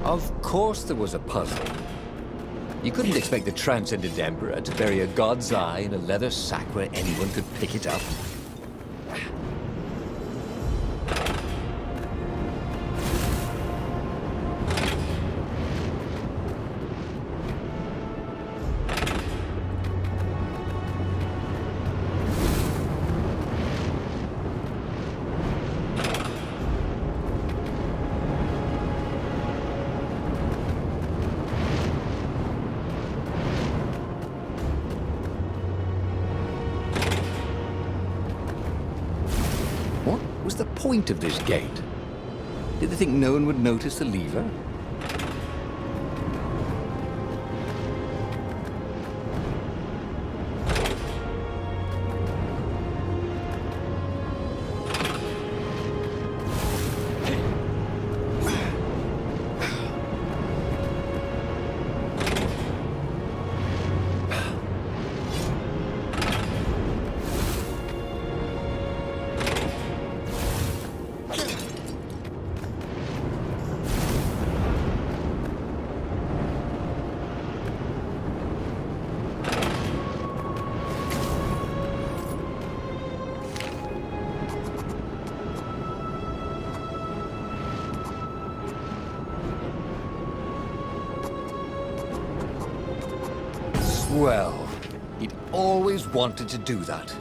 Of course there was a puzzle. You couldn't expect the Transcendent Emperor to bury a god's eye in a leather sack where anyone could pick it up. What was the point of this gate? Did they think no one would notice the lever? Well, he'd always wanted to do that.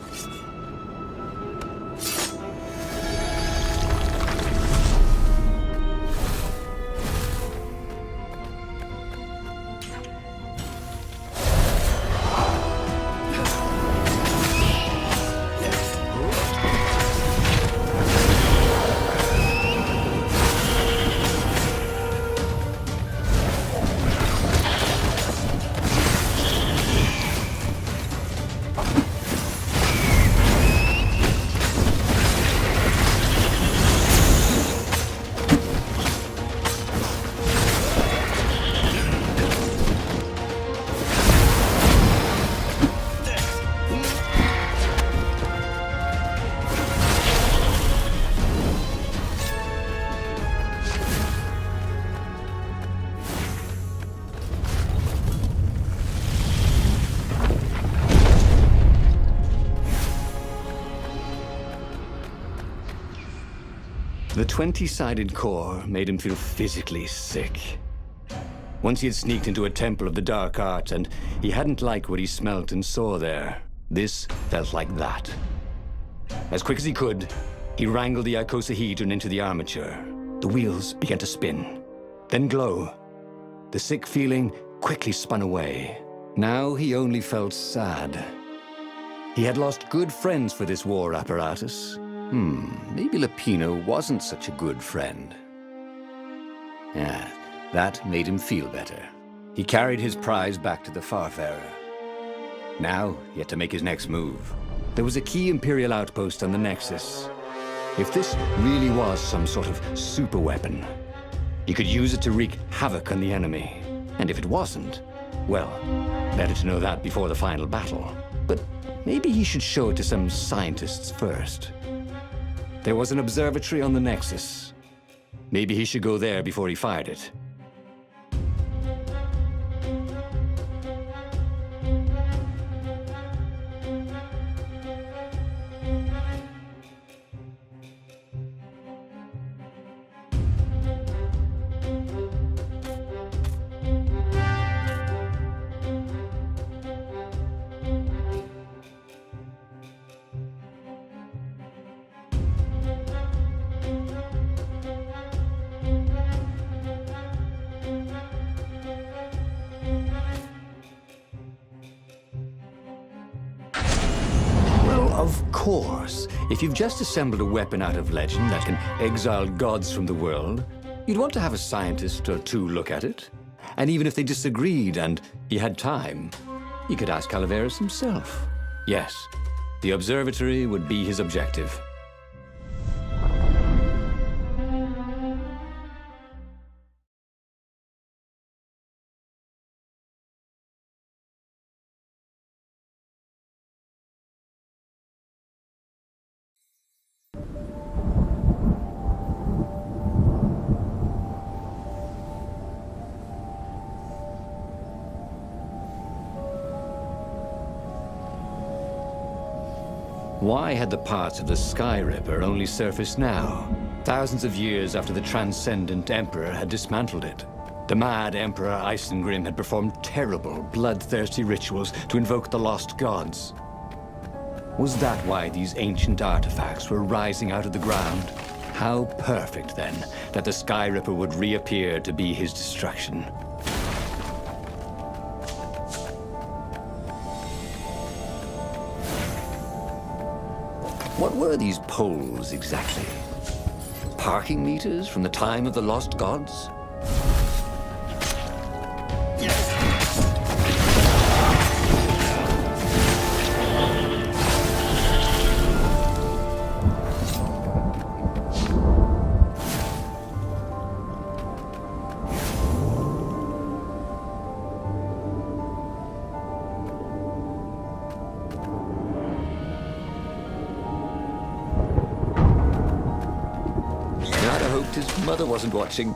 The 20-sided core made him feel physically sick. Once he had sneaked into a temple of the dark arts, and he hadn't liked what he smelt and saw there. This felt like that. As quick as he could, he wrangled the icosahedron into the armature. The wheels began to spin, then glow. The sick feeling quickly spun away. Now he only felt sad. He had lost good friends for this war apparatus. Maybe Lapino wasn't such a good friend. Yeah, that made him feel better. He carried his prize back to the Farfarer. Now, he had to make his next move. There was a key Imperial outpost on the Nexus. If this really was some sort of super weapon, he could use it to wreak havoc on the enemy. And if it wasn't, well, better to know that before the final battle. But maybe he should show it to some scientists first. There was an observatory on the Nexus. Maybe he should go there before he fired it. Of course, if you've just assembled a weapon out of legend that can exile gods from the world, you'd want to have a scientist or two look at it. And even if they disagreed and he had time, he could ask Calaveras himself. Yes, the observatory would be his objective. Why had the parts of the Sky Ripper only surfaced now, thousands of years after the Transcendent Emperor had dismantled it? The mad Emperor Isengrim had performed terrible, bloodthirsty rituals to invoke the lost gods. Was that why these ancient artifacts were rising out of the ground? How perfect, then, that the Sky Ripper would reappear to be his destruction. What were these poles, exactly? Parking meters from the time of the lost gods? His mother wasn't watching.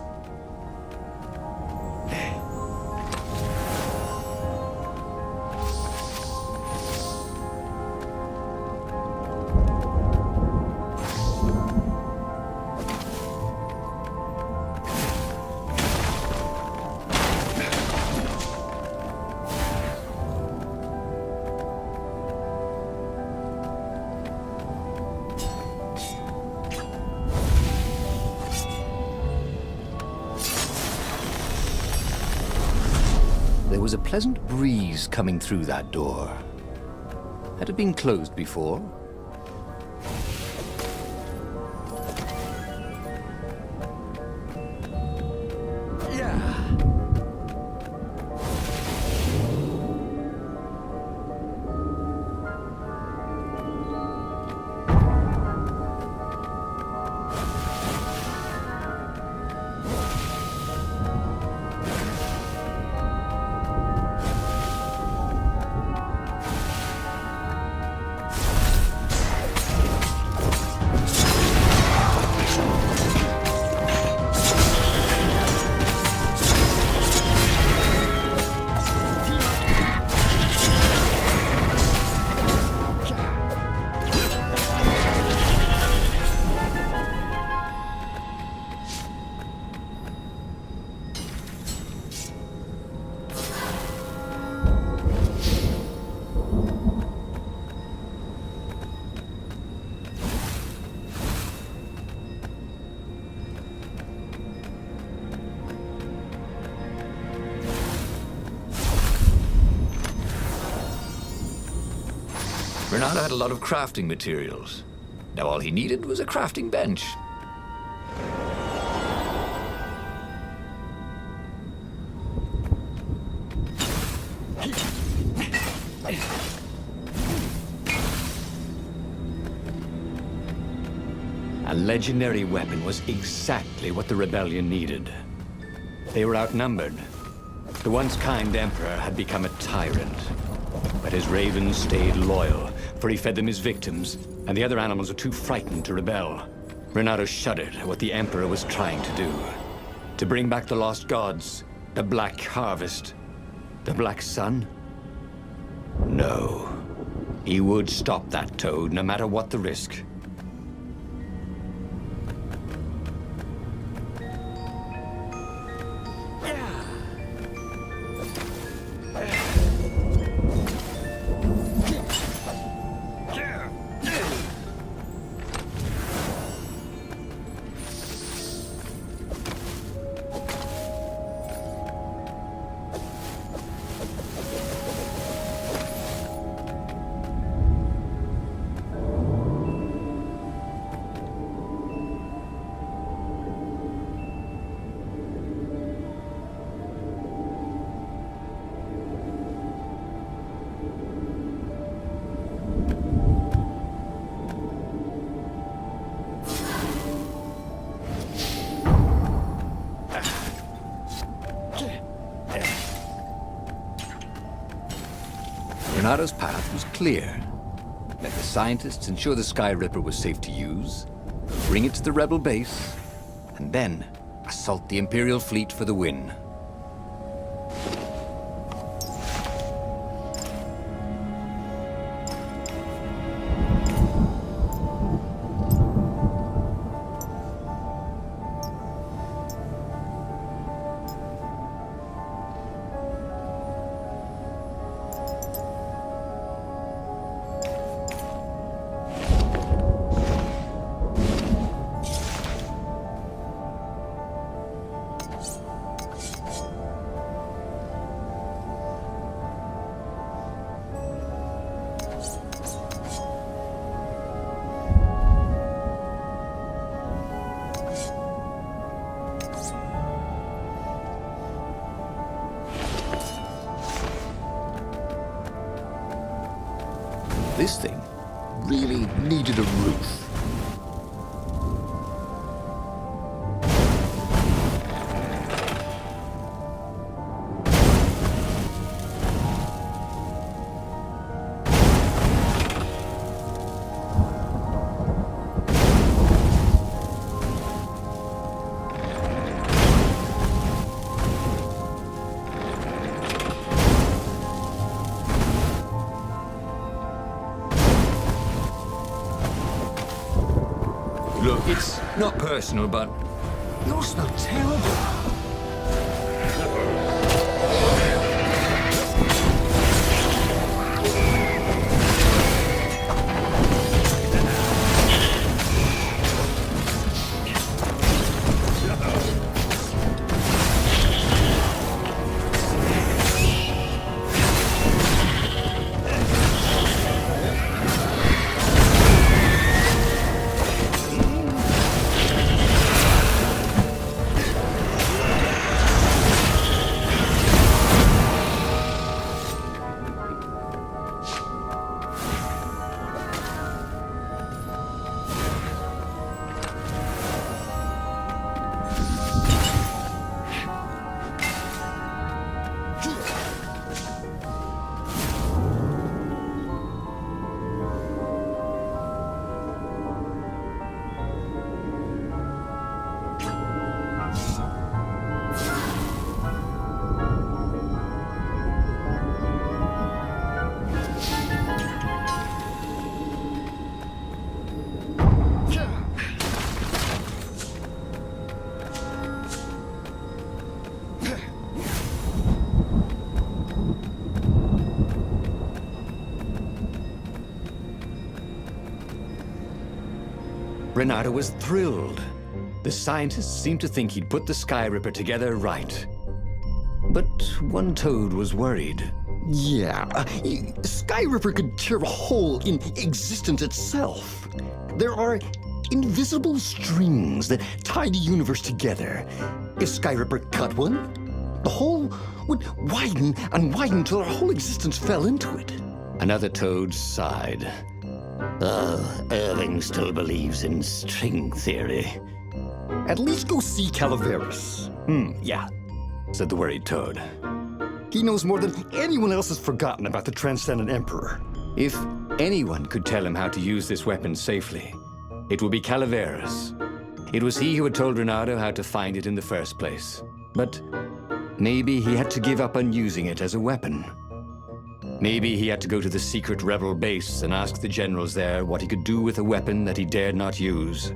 There was a pleasant breeze coming through that door. Had it been closed before? Renato had a lot of crafting materials. Now all he needed was a crafting bench. A legendary weapon was exactly what the rebellion needed. They were outnumbered. The once kind emperor had become a tyrant. But his ravens stayed loyal, for he fed them his victims, and the other animals were too frightened to rebel. Renato shuddered at what the Emperor was trying to do. To bring back the lost gods, the Black Harvest, the Black Sun? No. He would stop that toad, no matter what the risk. Renato's path was clear. Let the scientists ensure the Sky Ripper was safe to use, bring it to the rebel base, and then assault the Imperial fleet for the win. This thing really needed a roof. Look, it's not personal, but you all smell terrible. Renato was thrilled. The scientists seemed to think he'd put the Sky Ripper together right. But one toad was worried. Yeah, Sky Ripper could tear a hole in existence itself. There are invisible strings that tie the universe together. If Sky Ripper cut one, the hole would widen and widen till our whole existence fell into it. Another toad sighed. Irving still believes in string theory. At least go see Calaveras. Yeah, said the worried toad. He knows more than anyone else has forgotten about the Transcendent Emperor. If anyone could tell him how to use this weapon safely, it would be Calaveras. It was he who had told Renato how to find it in the first place. But maybe he had to give up on using it as a weapon. Maybe he had to go to the secret rebel base and ask the generals there what he could do with a weapon that he dared not use.